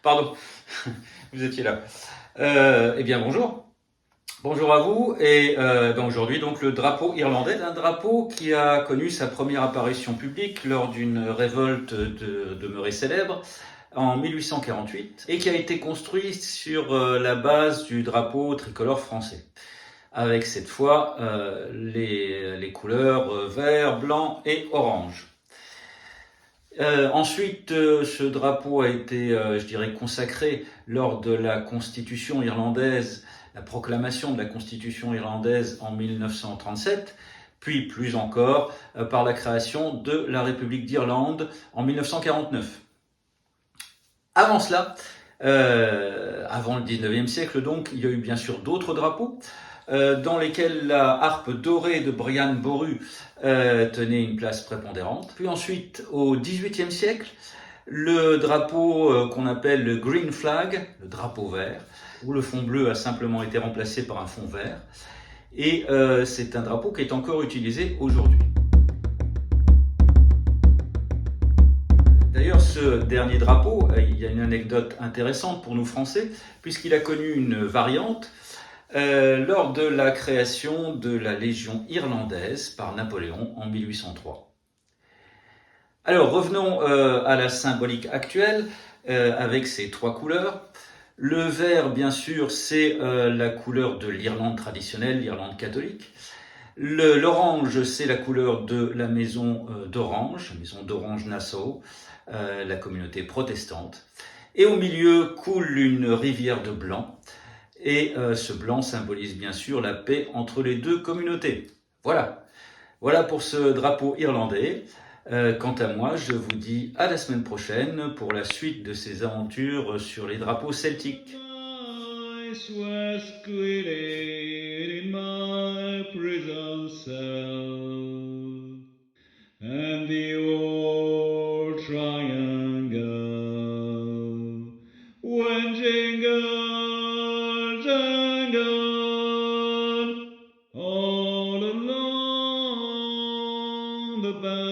Pardon, vous étiez là. Eh bien, bonjour. Bonjour à vous. Et aujourd'hui, donc, le drapeau irlandais, un drapeau qui a connu sa première apparition publique lors d'une révolte demeurée célèbre en 1848 et qui a été construit sur la base du drapeau tricolore français, avec cette fois les couleurs vert, blanc et orange. Ensuite, ce drapeau a été, je dirais, consacré lors de la Constitution irlandaise, la proclamation de la Constitution irlandaise en 1937, puis plus encore par la création de la République d'Irlande en 1949. Avant cela, avant le 19e siècle donc, il y a eu bien sûr d'autres drapeaux, dans lesquels la harpe dorée de Brian Boru tenait une place prépondérante. Puis ensuite, au XVIIIe siècle, le drapeau qu'on appelle le green flag, le drapeau vert, où le fond bleu a simplement été remplacé par un fond vert. Et c'est un drapeau qui est encore utilisé aujourd'hui. D'ailleurs, ce dernier drapeau, il y a une anecdote intéressante pour nous Français, puisqu'il a connu une variante lors de la création de la Légion irlandaise par Napoléon en 1803. Alors revenons à la symbolique actuelle avec ces trois couleurs. Le vert, bien sûr, c'est la couleur de l'Irlande traditionnelle, l'Irlande catholique. L'orange, c'est la couleur de la maison d'Orange, la maison d'Orange-Nassau, la communauté protestante. Et au milieu coule une rivière de blanc. Et ce blanc symbolise bien sûr la paix entre les deux communautés. Voilà. Voilà pour ce drapeau irlandais. Quant à moi, je vous dis à la semaine prochaine pour la suite de ces aventures sur les drapeaux celtiques. Ice was squealing in my prison cell, and the old triangle went jingle jangle all along the bank.